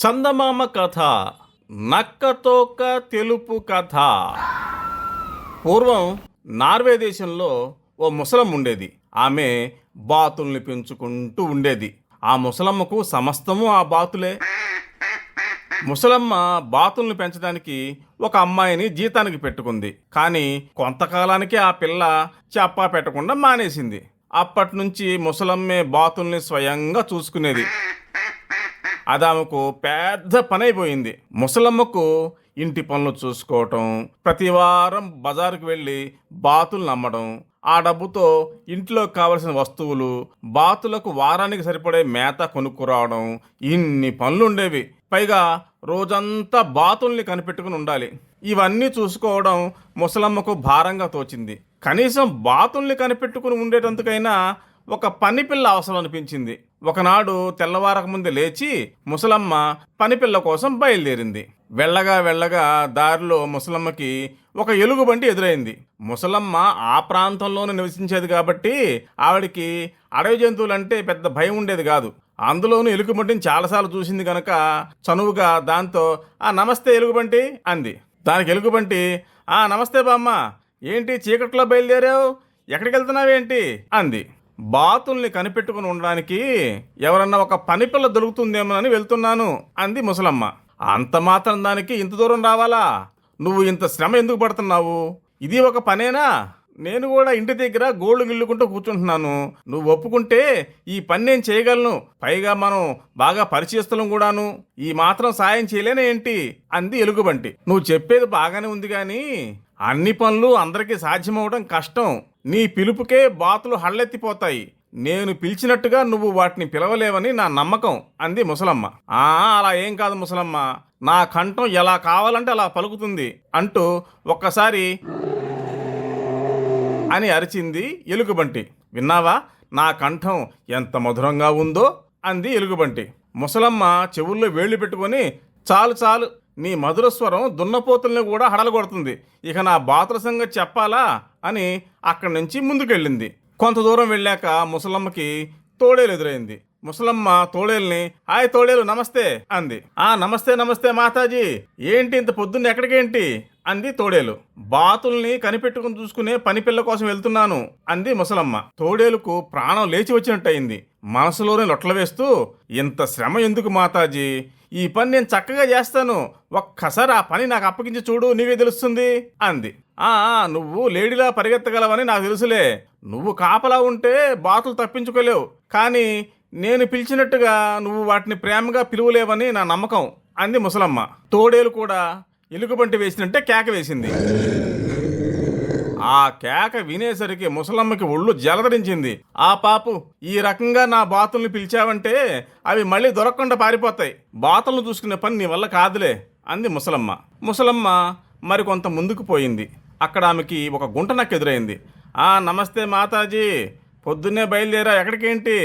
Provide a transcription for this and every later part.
చందమామ కథ. నక్కతోక తెలుపు కథ. పూర్వం నార్వే దేశంలో ఓ ముసలమ్మ ఉండేది. ఆమె బాతుల్ని పెంచుకుంటూ ఉండేది. ఆ ముసలమ్మకు సమస్తము ఆ బాతులే. ముసలమ్మ బాతుల్ని పెంచడానికి ఒక అమ్మాయిని జీతానికి పెట్టుకుంది. కానీ కొంతకాలానికి ఆ పిల్ల చెప్పా పెట్టకుండా మానేసింది. అప్పటి నుంచి ముసలమ్మే బాతుల్ని స్వయంగా చూసుకునేది. అది ఆమెకు పెద్ద పని అయిపోయింది. ముసలమ్మకు ఇంటి పనులు చూసుకోవటం, ప్రతి వారం బజారుకు వెళ్ళి బాతులను అమ్మడం, ఆ డబ్బుతో ఇంట్లో కావలసిన వస్తువులు, బాతులకు వారానికి సరిపడే మేత కొనుక్కురావడం, ఇన్ని పనులుండేవి. పైగా రోజంతా బాతుల్ని కనిపెట్టుకుని ఉండాలి. ఇవన్నీ చూసుకోవడం ముసలమ్మకు భారంగా తోచింది. కనీసం బాతుల్ని కనిపెట్టుకుని ఉండేటందుకైనా ఒక పనిపిల్ల అవసరం అనిపించింది. ఒకనాడు తెల్లవారక ముందే లేచి ముసలమ్మ పనిపిల్ల కోసం బయలుదేరింది. వెళ్ళగా దారిలో ముసలమ్మకి ఒక ఎలుగుబంటి ఎదురైంది. ముసలమ్మ ఆ ప్రాంతంలోనే నివసించేది కాబట్టి ఆవిడికి అడవి జంతువులంటే పెద్ద భయం ఉండేది కాదు. అందులోనూ ఎలుగుబంటిని చాలాసార్లు చూసింది కనుక చనువుగా దాంతో నమస్తే ఎలుగుబంటి అంది. దానికి ఎలుగుబంటి నమస్తే బామ్మ, ఏంటి చీకట్లో బయలుదేరావు, ఎక్కడికి వెళ్తున్నావేంటి అంది. బాతుల్ని కనిపెట్టుకుని ఉండడానికి ఎవరన్నా ఒక పనిపిల్ల దొరుకుతుందేమోనని వెళ్తున్నాను అంది ముసలమ్మ. అంత మాత్రం దానికి ఇంత దూరం రావాలా? నువ్వు ఇంత శ్రమ ఎందుకు పడుతున్నావు? ఇది ఒక పనేనా? నేను కూడా ఇంటి దగ్గర గోళ్ళు గిల్లుకుంటూ కూర్చుంటున్నాను. నువ్వు ఒప్పుకుంటే ఈ పని నేను చేయగలను. పైగా మనం బాగా పరిచయస్తులం కూడాను. ఈ మాత్రం సాయం చేయలేనా ఏంటి అంది ఎలుగుబంటి. నువ్వు చెప్పేది బాగానే ఉంది కానీ అన్ని పనులు అందరికీ సాధ్యమవడం కష్టం. నీ పిలుపుకే బాతులు హళ్ళెత్తిపోతాయి. నేను పిలిచినట్టుగా నువ్వు వాటిని పిలవలేవని నా నమ్మకం అంది ముసలమ్మ. అలా ఏం కాదు ముసలమ్మ, నా కంఠం ఎలా కావాలంటే అలా పలుకుతుంది అంటూ ఒక్కసారి అని అరిచింది ఎలుగుబంటి. విన్నావా నా కంఠం ఎంత మధురంగా ఉందో అంది ఎలుగుబంటి. ముసలమ్మ చెవుల్లో వేళ్లు పెట్టుకొని చాలు నీ మధుర స్వరం దున్నపోతుల్ని కూడా హడలగొడుతుంది. ఇక నా బాతుల సంగతి చెప్పాలా అని అక్కడి నుంచి ముందుకెళ్ళింది. కొంత దూరం వెళ్ళాక ముసలమ్మకి తోడేలు ఎదురైంది. ముసలమ్మ తోడేల్ని తోడేలు నమస్తే అంది. నమస్తే మాతాజీ, ఏంటి ఇంత పొద్దున్న ఎక్కడికేంటి అంది తోడేలు. బాతుల్ని కనిపెట్టుకుని చూసుకునే పనిపిల్ల కోసం వెళ్తున్నాను అంది ముసలమ్మ. తోడేలుకు ప్రాణం లేచి వచ్చినట్టయింది. మనసులోనే లొట్ల వేస్తూ, ఇంత శ్రమ ఎందుకు మాతాజీ, ఈ పని నేను చక్కగా చేస్తాను. ఒక్కసారి ఆ పని నాకు అప్పగించి చూడు, నీవే తెలుస్తుంది అంది. నువ్వు లేడీలా పరిగెత్తగలవని నాకు తెలుసులే. నువ్వు కాపలా ఉంటే బాతులు తప్పించుకోలేవు. కానీ నేను పిలిచినట్టుగా నువ్వు వాటిని ప్రేమగా పిలువలేవని నా నమ్మకం అంది ముసలమ్మ. తోడేలు కూడా ఎలుగుబంటి వేసినట్టే కేక వేసింది. ఆ కేక వినేసరికి ముసలమ్మకి ఒళ్ళు జలధరించింది. పాపు, ఈ రకంగా నా బాతుల్ని పిలిచావంటే అవి మళ్ళీ దొరకకుండా పారిపోతాయి. బాతులను చూసుకునే పని నీ వల్ల కాదులే అంది ముసలమ్మ. ముసలమ్మ మరికొంత ముందుకు పోయింది. అక్కడ ఆమెకి ఒక గుంట నక్క ఎదురైంది. నమస్తే మాతాజీ, పొద్దున్నే బయలుదేరా, ఎక్కడికేంటి,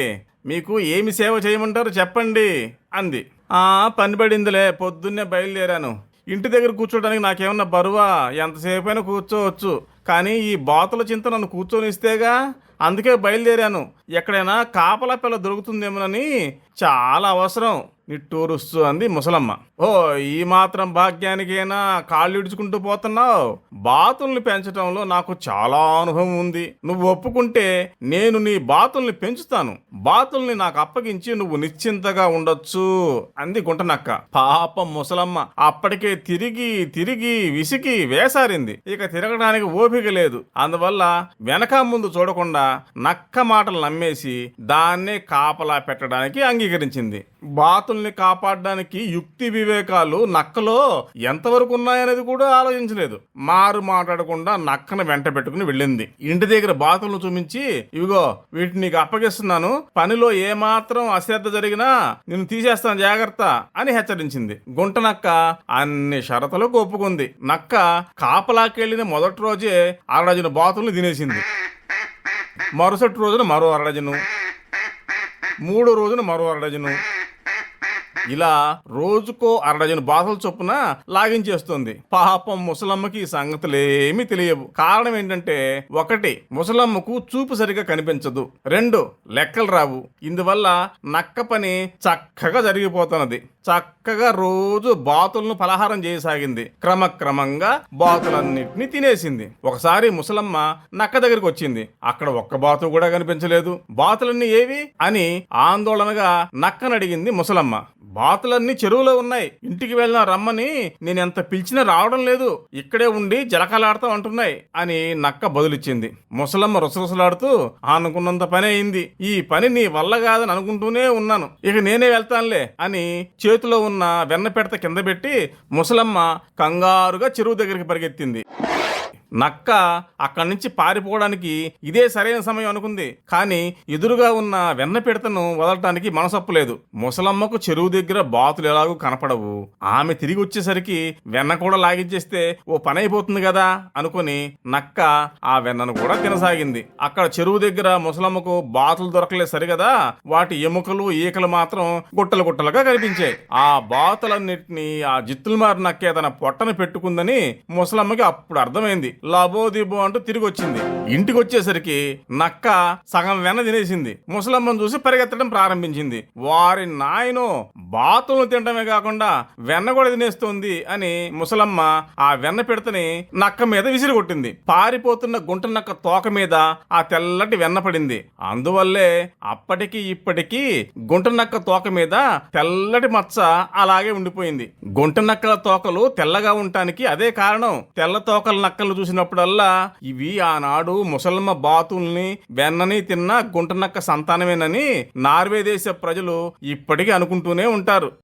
మీకు ఏమి సేవ చేయమంటారు చెప్పండి అంది. పని పడిందిలే, పొద్దున్నే బయలుదేరాను. ఇంటి దగ్గర కూర్చోడానికి నాకేమన్నా బరువా? ఎంతసేపు అయినా కూర్చోవచ్చు. కానీ ఈ బాతుల చింత నన్ను కూర్చొనిస్తేగా, అందుకే బయలుదేరాను. ఎక్కడైనా కాపలా పిల్ల దొరుకుతుందేమోనని చాలా అవసరం నిట్టూరుస్తూ అంది ముసలమ్మ. ఈ మాత్రం భాగ్యానికైనా కాళ్ళు ఇడుచుకుంటూ పోతున్నావు? బాతుల్ని పెంచడంలో నాకు చాలా అనుభవం ఉంది. నువ్వు ఒప్పుకుంటే నేను నీ బాతుల్ని పెంచుతాను. బాతుల్ని నాకు అప్పగించి నువ్వు నిశ్చింతగా ఉండొచ్చు అంది గుంటనక్క. పాపం ముసలమ్మ అప్పటికే తిరిగి విసికి వేసారింది. ఇక తిరగడానికి ఓపిక లేదు. అందువల్ల వెనక ముందు చూడకుండా నక్క మాటలు నమ్మేసి దాన్నే కాపలా పెట్టడానికి అంగీకరించింది. బాతుల్ని కాపాడడానికి యుక్తి వివేకాలు నక్కలో ఎంతవరకు ఉన్నాయనేది కూడా ఆలోచించలేదు. మారు మాట్లాడకుండా నక్కను వెంట పెట్టుకుని వెళ్ళింది. ఇంటి దగ్గర బాతులను చూపించి, ఇవిగో వీటిని నీకు అప్పగిస్తున్నాను, పనిలో ఏమాత్రం అశ్రద్ధ జరిగినా నిన్ను తీసేస్తాను, జాగ్రత్త అని హెచ్చరించింది. గుంట నక్క అన్ని షరతులకు ఒప్పుకుంది. నక్క కాపలాకెళ్ళిన మొదటి రోజే 6 డజను బాతుల్ని తినేసింది. మరుసటి రోజున మరో 6 డజను, 3వ రోజున మరో 6 డజను, ఇలా రోజుకో అరడజను బాతుల చొప్పున లాగించేస్తుంది. పాపం ముసలమ్మకి ఈ సంగతులేమీ తెలియవు. కారణం ఏంటంటే, 1 ముసలమ్మకు చూపు సరిగా కనిపించదు, 2 లెక్కలు రావు. ఇందువల్ల నక్క పని చక్కగా జరిగిపోతున్నది. చక్కగా రోజు బాతులను పలహారం చేయసాగింది. క్రమక్రమంగా బాతులన్నిటినీ తినేసింది. ఒకసారి ముసలమ్మ నక్క దగ్గరికి వచ్చింది. అక్కడ ఒక్క బాతు కూడా కనిపించలేదు. బాతులన్నీ ఏవి అని ఆందోళనగా నక్కను అడిగింది ముసలమ్మ. బాతులన్నీ చెరువులో ఉన్నాయి, ఇంటికి వెళ్ళినా రమ్మని నేనెంత పిలిచినా రావడం లేదు, ఇక్కడే ఉండి జలకలాడతాం అంటున్నాయి అని నక్క బదులిచ్చింది. ముసలమ్మ రుసరుసలాడుతూ, అనుకున్నంత పని అయింది, ఈ పని నీ వల్ల కాదని అనుకుంటూనే ఉన్నాను, ఇక నేనే వెళ్తానులే అని చేతిలో ఉన్న వెన్న పెడత కింద పెట్టి ముసలమ్మ కంగారుగా చెరువు దగ్గరికి పరిగెత్తింది. నక్క అక్కడి నుంచి పారిపోవడానికి ఇదే సరైన సమయం అనుకుంది. కానీ ఎదురుగా ఉన్న వెన్న పిడతను వదలటానికి మనసొప్పలేదు. ముసలమ్మకు చెరువు దగ్గర బాతులు ఎలాగూ కనపడవు, ఆమె తిరిగి వచ్చేసరికి వెన్న కూడా లాగించేస్తే ఓ పని అయిపోతుంది కదా అనుకుని నక్క ఆ వెన్నను కూడా తినసాగింది. అక్కడ చెరువు దగ్గర ముసలమ్మకు బాతులు దొరకలేదు సరిగదా, వాటి ఎముకలు ఈకలు మాత్రం గుట్టలు గుట్టలుగా కనిపించాయి. ఆ బాతులన్నిటినీ ఆ జిత్తులు మారి నక్కే తన పొట్టను పెట్టుకుందని ముసలమ్మకి అప్పుడు అర్థమైంది. లాబోదిబో అంటూ తిరిగి వచ్చింది. ఇంటికి వచ్చేసరికి నక్క సగం వెన్న తినేసింది. ముసలమ్మను చూసి పరిగెత్తడం ప్రారంభించింది. వారి నాయనో, బాతులను తినడమే కాకుండా వెన్న కూడా తినేస్తోంది అని ముసలమ్మ ఆ వెన్న పిడతని నక్క మీద విసిరిగొట్టింది. పారిపోతున్న గుంట నక్క తోక మీద ఆ తెల్లటి వెన్న పడింది. అందువల్లే అప్పటికి ఇప్పటికీ గుంట నక్క తోక మీద తెల్లటి మచ్చ అలాగే ఉండిపోయింది. గుంట నక్కల తోకలు తెల్లగా ఉండటానికి అదే కారణం. తెల్ల తోకల నక్కలు చూసినప్పుడల్లా ఇవి ఆనాడు ముసలమ్మ బాతుల్ని వెన్నని తిన్న గుంట నక్క సంతానమేనని నార్వే దేశ ప్రజలు ఇప్పటికీ అనుకుంటూనే ఉంటారు.